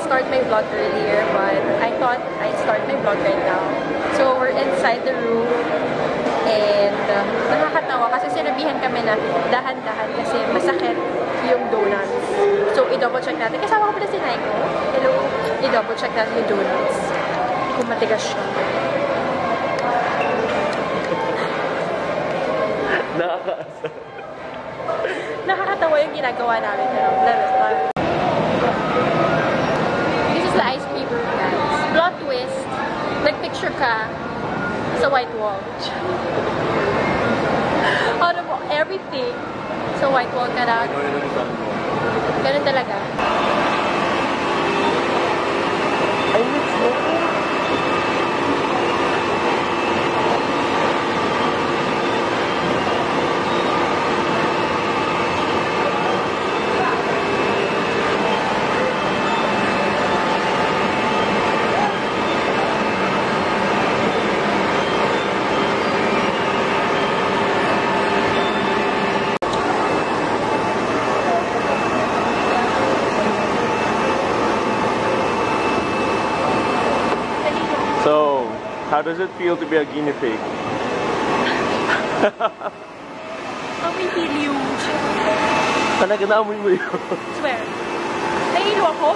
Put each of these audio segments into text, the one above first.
didn't start my vlog earlier, but I thought I'd start my vlog right now. So we're inside the room, and nakakatawa kasi sinabihan kami na dahan-dahan kasi masakit yung donuts. So i-double check natin. Kasama ko pala si Naiko. Hello. I-double check natin yung donuts. Kung matigas siya. Nakakatawa yung ginagawa namin. This is the ice cream room, guys. Plot twist. Nag-picture ka sa white wall. Out of everything. Sa white wall ka na. Ganun talaga. I miss smoking. So, how does it feel to be a guinea pig? Amoy hiliw. Talaga naamoy mo yun? Swear. Nahilo ako.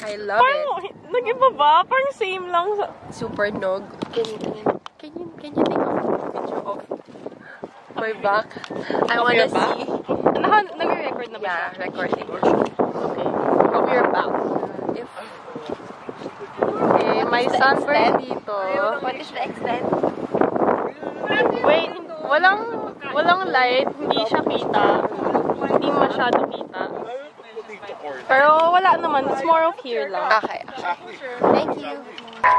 I love it. Nag-iba ba? Parang same lang sa... Super nog. Can you take a picture of my back? I wanna see. Nag-record na ba siya? Yeah, recording. Okay. Of your back. If Okay, may sunburn dito. what is the extent? Wait, walang light. Hindi siya kita. Hindi masyado kita. Pero wala naman. It's more of here lang. Okay. Thank you.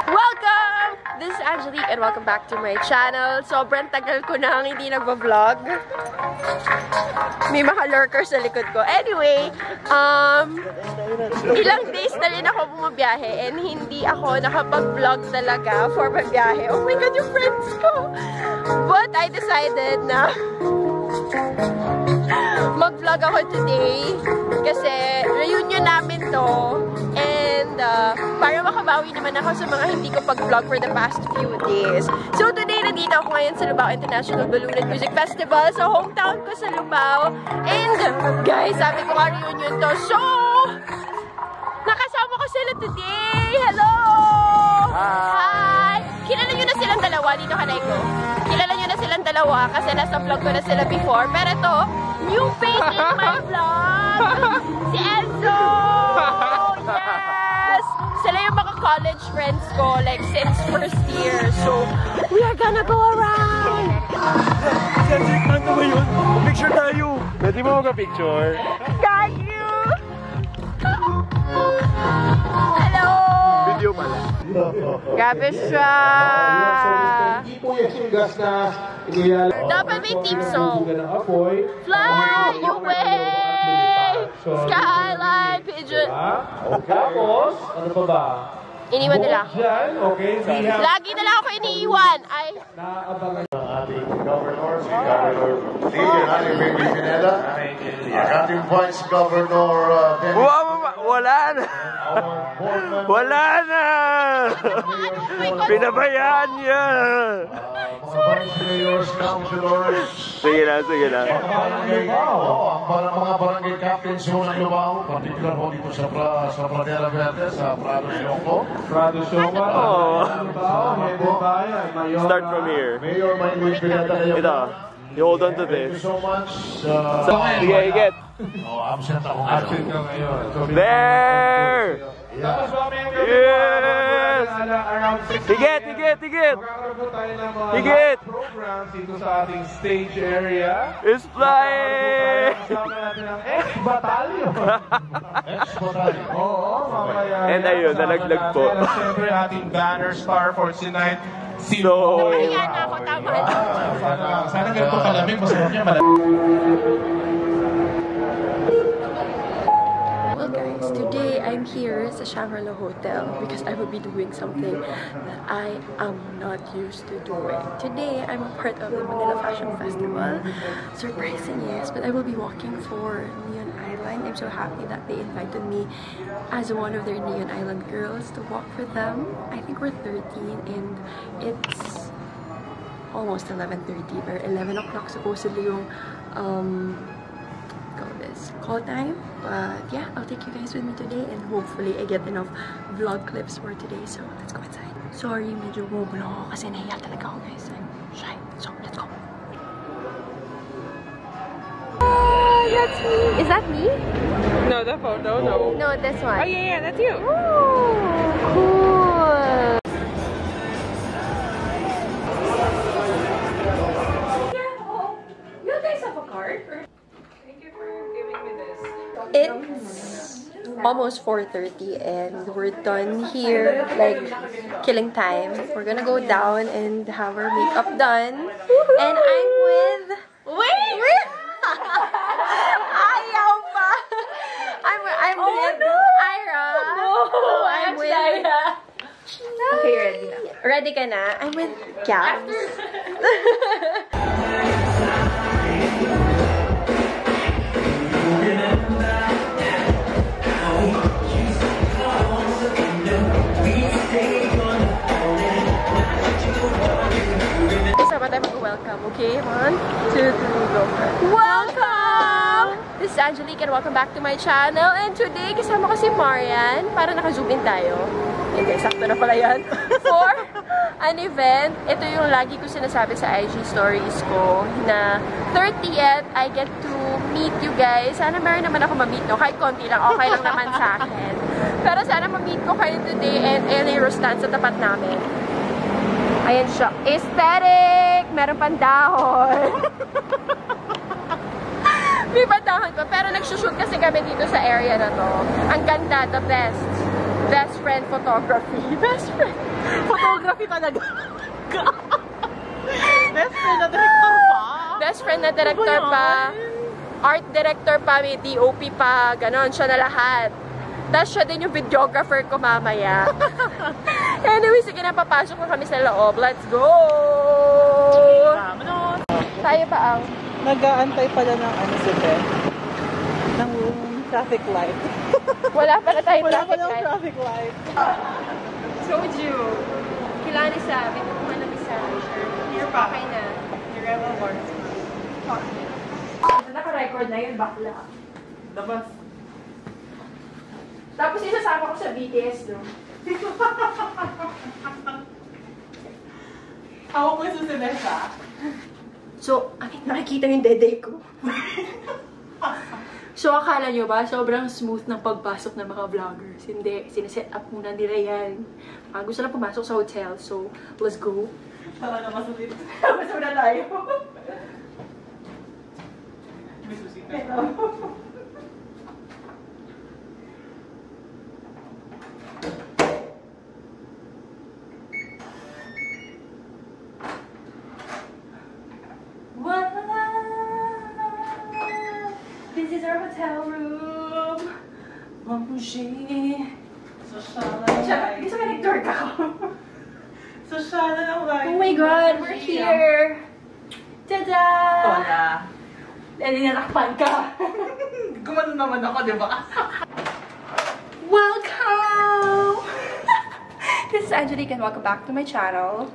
Welcome! This is Angelique and welcome back to my channel. Sobrang tagal ko nang hindi nagba-vlog. May mga lurkers sa likod ko. Anyway, ilang days na rin ako bumabiyahe and hindi ako nakapag-vlog talaga for mabiyahe. Oh my God, yung friends ko! But I decided na mag-vlog ako today kasi reunion namin to and para makabawi naman ako sa mga hindi ko pag-vlog for the past few days. So today, nandito ako ngayon sa Lubao International Balloon and Music Festival sa hometown ko sa Lubao. And guys, sabi ko nga reunion to. So, nakasama ko sila today. Hello! Hi! Kilala nyo na silang dalawa. Dito ka, Naiko. Kilala nyo na silang dalawa kasi nasa vlog ko na sila before. Pero ito, new face in my vlog! Si Enzo! Yes! Sila yung mga college friends ko, like, since first year. So, we are gonna go around! Cedric, ano ba yun? Picture tayo! Pwede mo mag-picture? Got you! Hello! Video pala. Grabe siya! Dapat may team song. Fly away! Skyline pigeon! Tapos, ano pa ba? Iniwan nila. Okay, Lagi nila ako iniiwan. Ay. naabangan ang ating Governor, si Governor Baby Pineda, the accounting Vice Governor Wala na! Wala na! Pinabayaan niya! mga Vice Mayors, Councilors, Sige na, sige na. ang mga barangay captains ho ng Lubao, particular ho dito sa Pradera Verde, sa Prado Siongco. Prado Shoma. Oh. Mayor Start from here. Mayor Maylin Pineda na yung... Ito, you hold on to Thank you this. so much. Sige, higit. Absent ako Absent ngayon. ka ngayon. So, There! Tapos mamaya gabi, Yes! around 6 Higit, higit, higit! magkakaroon po tayo ng mga Higit! live programs dito sa ating stage area. It's flying! Kasama natin ang X-Battalion. Ex-Batalyon. Oo, mamaya. And ayun, nalaglag po. At syempre ating banner star for tonight. So, Napahinga na ako, tama. Sana ganito kalamig, masarap niya malamig. Well guys, Today, I'm here sa Shangri-La Hotel because I will be doing something that I am not used to doing. Today, I'm a part of the Manila Fashion Festival. Surprising, yes, but I will be walking for Neon Island. I'm so happy that they invited me as one of their Neon Island girls to walk for them. I think we're 13 and it's almost 11:30 or 11 o'clock supposedly yung call time. But yeah, I'll take you guys with me today and hopefully I get enough vlog clips for today. So let's go inside. Sorry, medyo bumubulo ako kasi nahiya talaga ako guys. I'm shy. So let's go. That's me. Is that me? No, the photo, no. No, this one. Oh, yeah, that's you. Oh, cool. You guys have a card? Thank you for giving me this. It's almost 4:30 and we're done here, like killing time. We're gonna go down and have our makeup done. And I'm with... Wait! Ayaw pa! I'm with Ira. I'm with... Okay, ready na. Ready ka na? I'm with Gabs. Welcome, okay? 1, 2, 3, go. Welcome! This is Angelique and welcome back to my channel. And today, kasama ko si Marian. Para naka-zoom in tayo. Hindi, sakto na pala yan. For an event. Ito yung lagi ko sinasabi sa IG stories ko na 30th, I get to meet you guys. Sana meron naman ako ma-meet, no? Kahit konti lang, okay lang naman sa akin. Pero sana ma-meet ko kayo today and LA Rostan sa tapat namin. Ayan siya. Aesthetic! Meron pang dahon. May dahon pa. Pero nagsushoot kasi kami dito sa area na to. Ang ganda. The best. Best friend photography. Best friend. Photography talaga. Best friend na director pa. Best friend na director pa. Art director pa. May DOP pa. Ganon. Siya na lahat. Tapos siya din yung videographer ko mamaya. Anyway, sige na, papasok na kami sa loob. Let's go! Tayo pa ang... Nag-aantay pala ng ano si Beth. Ng traffic light. Wala pala tayong Wala traffic pala light. traffic light. Soju. Kailangan isa. Binukuha ng isa. Here pa. Okay na. Your rebel words. Naka-record na yun, bakla. Dabas. Tapos isasama ko sa BTS, no? Ako po yung susunesa. So, nakikita yung dede ko. So, akala nyo ba, sobrang smooth ng pagpasok ng mga vloggers? Hindi, sineset up muna nila yan. Gusto na pumasok sa hotel, so, let's go. Talaga masulit. Masok na tayo. May susit. This is our hotel room. Mamushi. Sosyal Gusto ka nag-tour ka ako? Sosyal ng life. Oh my god, we're here! Tada! Tola. Nalinakpan ka. Gumano naman ako, di ba? Welcome! This is Angelique and welcome back to my channel.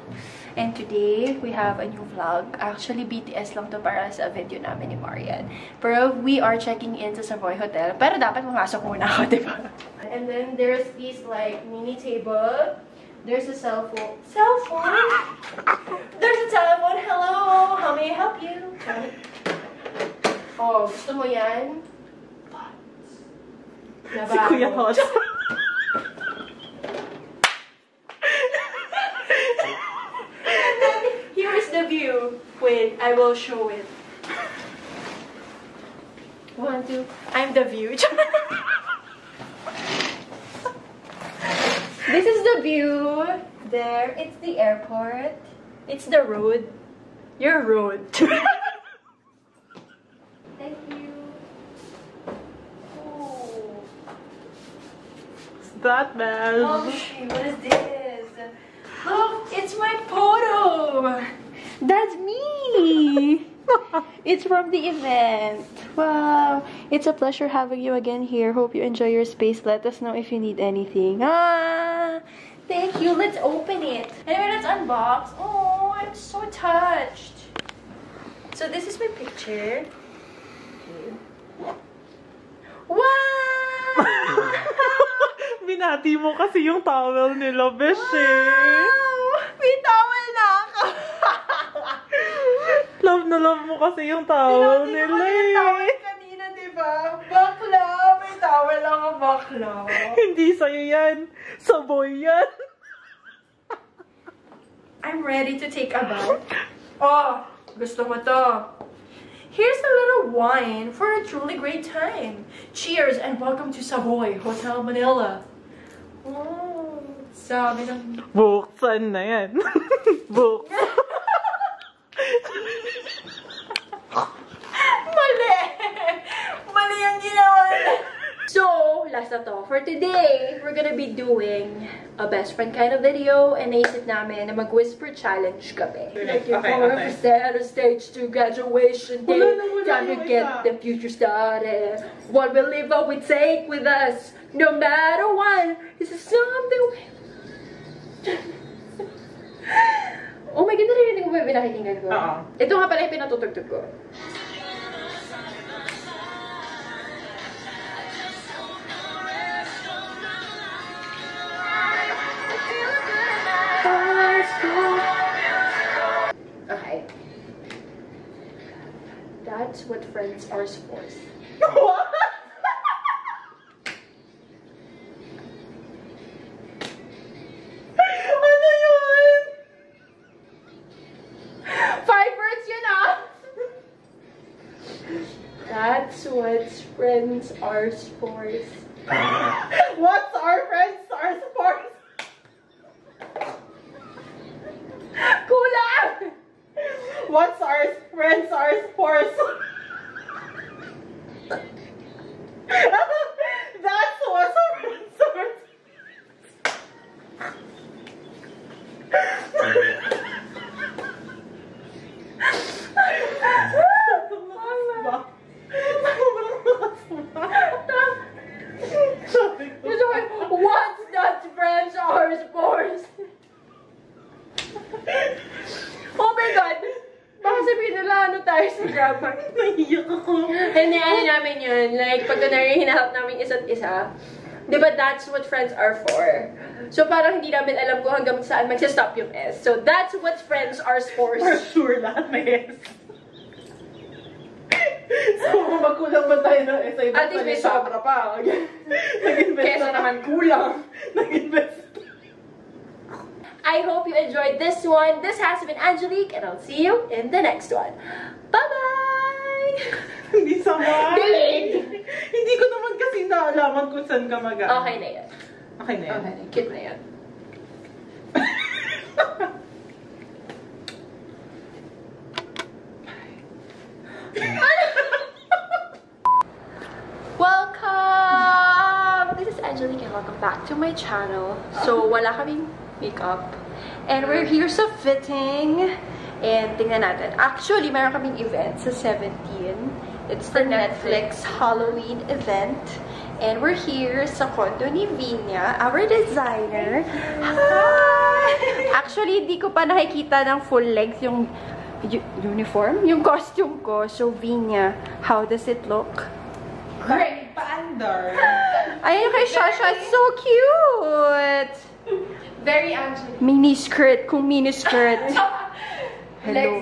And today, we have a new vlog. Actually, BTS lang to para sa video namin ni Marian. Pero we are checking in sa Savoy Hotel. Pero dapat pumasok muna ako, diba? And then there's this like mini table. There's a cell phone. Cell phone? There's a telephone. Hello! How may I help you? Oh, gusto mo yan? Si Kuya Hot. Here's the view. Wait, I will show it. 1, 2. I'm the view. This is the view. There, it's the airport. It's the road. Your road. Thank you. Oh. that, man? Oh, shit, what is this? Look, it's my photo! That's me! It's from the event. Wow. It's a pleasure having you again here. Hope you enjoy your space. Let us know if you need anything. Ah! Thank you. Let's open it. Anyway, let's unbox. Oh, I'm so touched. So this is my picture. Wow! Binati mo kasi yung towel nila, Beshi. Wow! May towel na ako. Love na love mo kasi yung towel Pinati nila mo yung towel eh. kanina, diba? Bakla! May towel ako, bakla. Hindi sa'yo yan. Sa boy yan. I'm ready to take a bath. Oh, gusto mo to. Here's a little wine for a truly great time. Cheers and welcome to Savoy Hotel Manila. Oh, sabi ng... Buksan na yan. Buksan. Mali! Mali ang ginawa niya. So, last na to. For today, we're gonna be doing a best friend kind of video and naisip namin na mag-whisper challenge kami. Like you're Okay. set on stage to graduation day. Time to get the future started. What we live up, we take with us. No matter what. This is something we... Oh my God, narinig mo ba yung pinakikinggan ko? Oo. Ito nga pala yung pinatutugtog ko. Okay. That's what friends are for. What? Ano yun? 5 words yun ah! That's what friends are for. What's our friends, our sports? Kulang! What's our friends, our sports? That's what's our friends, our What's that friends are sports? Oh my God! Baka sabihin nila ano tayo sa grammar. Naiyak ako. Hindi, ano namin yun. Like, pag hinahelp namin isa't isa, di ba that's what friends are for? So, parang hindi namin alam kung hanggang saan magsastop yung S. So, that's what friends are for. For sure, lahat may S. So, magkulang ba tayo ng S? At least may sobra pa. Nag-invest Kesa naman kulang. Nag-invest. I hope you enjoyed this one. This has been Angelique, and I'll see you in the next one. Bye-bye! Hindi sama. Delete! Hindi ko naman kasi naalaman kung saan ka mag-ano. Okay na yan. Okay na yan. Okay na. Cute na yan. Welcome! This is Angelique and welcome back to my channel. So, wala kaming makeup. And we're here sa fitting. And tingnan natin. Actually, meron kaming event sa 17. It's the Netflix Halloween event. And we're here sa condo ni Vinya, our designer. Hi! Actually, di ko pa nakikita ng full length yung uniform, yung costume ko. So, Vinya, how does it look? Great! Pa-under! Ayan kay Shasha, it's so cute! Very Angelique. Mini skirt, kung mini skirt. Hello.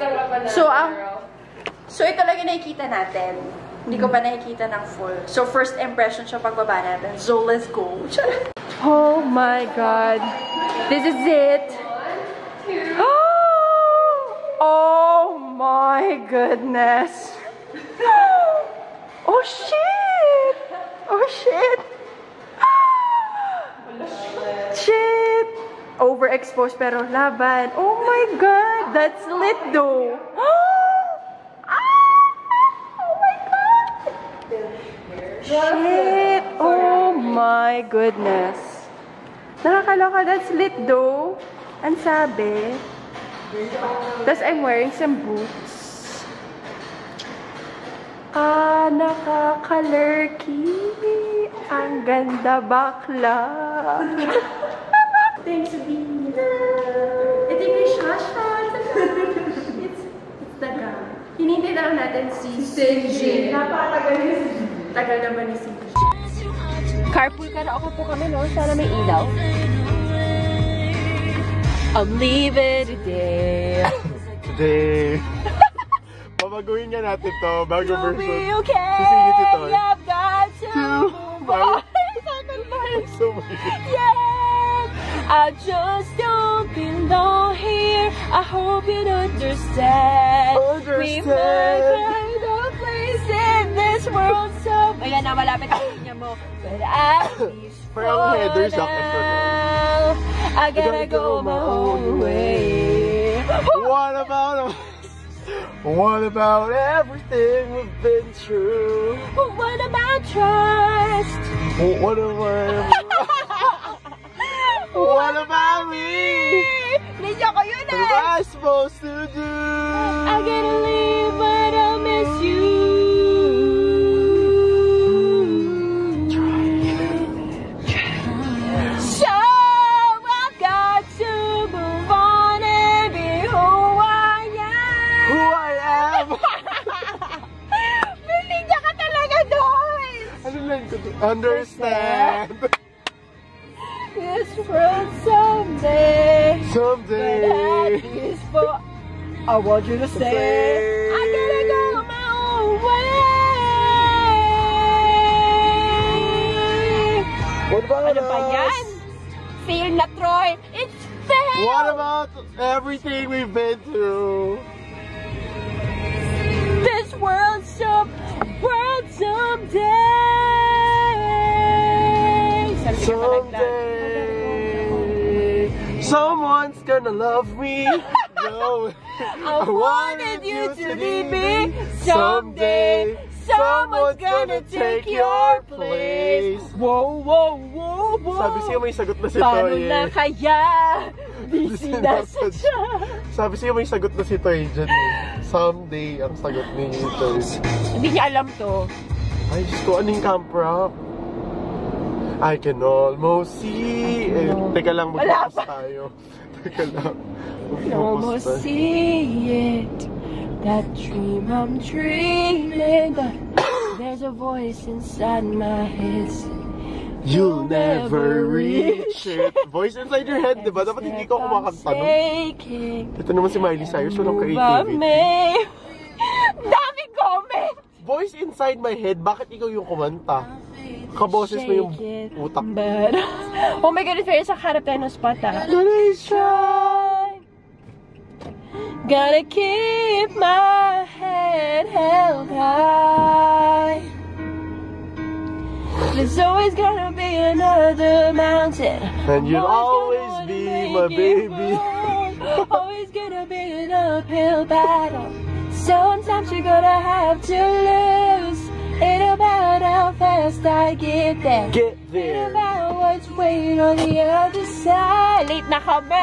So, ito lang yung nakikita natin. Hindi ko pa nakikita ng full. So, first impression siya pagbaba natin. So, let's go. Oh my God. This is it. Oh my goodness. Oh shit. Oh shit. Shit. Overexposed pero laban. Oh my God. That's lit though. Shit! Oh my goodness. Nakakaloka, that's lit though. Ang sabi. Tapos I'm wearing some boots. Nakakalurky. Ang ganda bakla. Thanks, Vina. Ito yung Shasha. It's the guy. Hinintay na lang natin si CJ. Napakatagal niya si CJ. Tagal naman ni CJ. Carpool karaoke po kami, no? Sana may ilaw. I'm leaving today. Today. Babaguhin nga natin to. Bago version. Be okay. Sisingit ito. I've got to move on. So weird. Yeah, I just don't belong here. I hope you understand. We might find a place in this world so. Ayan na, malapit ang linya mo. But at least for now, I gotta go my own way. What about everything we've been through? What about trust? What about me? Linya ko yun What am I supposed to do? I gotta leave, but I'll miss you. So I've got to move on and be who I am. Who I am? Linya ka talaga doon. Ano lang ko to? Understand. This world someday. But Someday. at least for I want you to say I gotta go my own way. What about Ano ba us? yan? Fail na, Troy. It's fail. What about everything we've been through? This world someday. Someday, someone's gonna love me. No, I wanted you to be me. Someday, someone's gonna take your place. Whoa, whoa, whoa, whoa. Sabi siya may sagot na si Paano Toy. na kaya? Busy na siya. Sabi siya may sagot na si Toy dyan. Someday ang sagot ni Toy. Hindi niya alam to. Ay, Diyos ko, anong camp rock? I can almost see. Teka lang, mag-focus tayo. Teka lang. Almost see it. That dream I'm dreaming. But there's a voice inside my head. You'll never reach it. Voice inside your head, diba? Dapat hindi ka kumakanta nun. Ito naman si Miley Cyrus, walang creativity. Dami comment! Voice inside my head, bakit ikaw yung kumanta? Kaboses mo yung utak. But, oh my God, fair sa harap tayo ng spot ah. Try. Gotta keep my head held high. There's always gonna be another mountain. And you'll always be my baby. Always gonna be an uphill battle. Sometimes you're gonna have to lose. Ain't about how fast I get there. Get Ain't there. about what's waiting on the other side. Late na kami.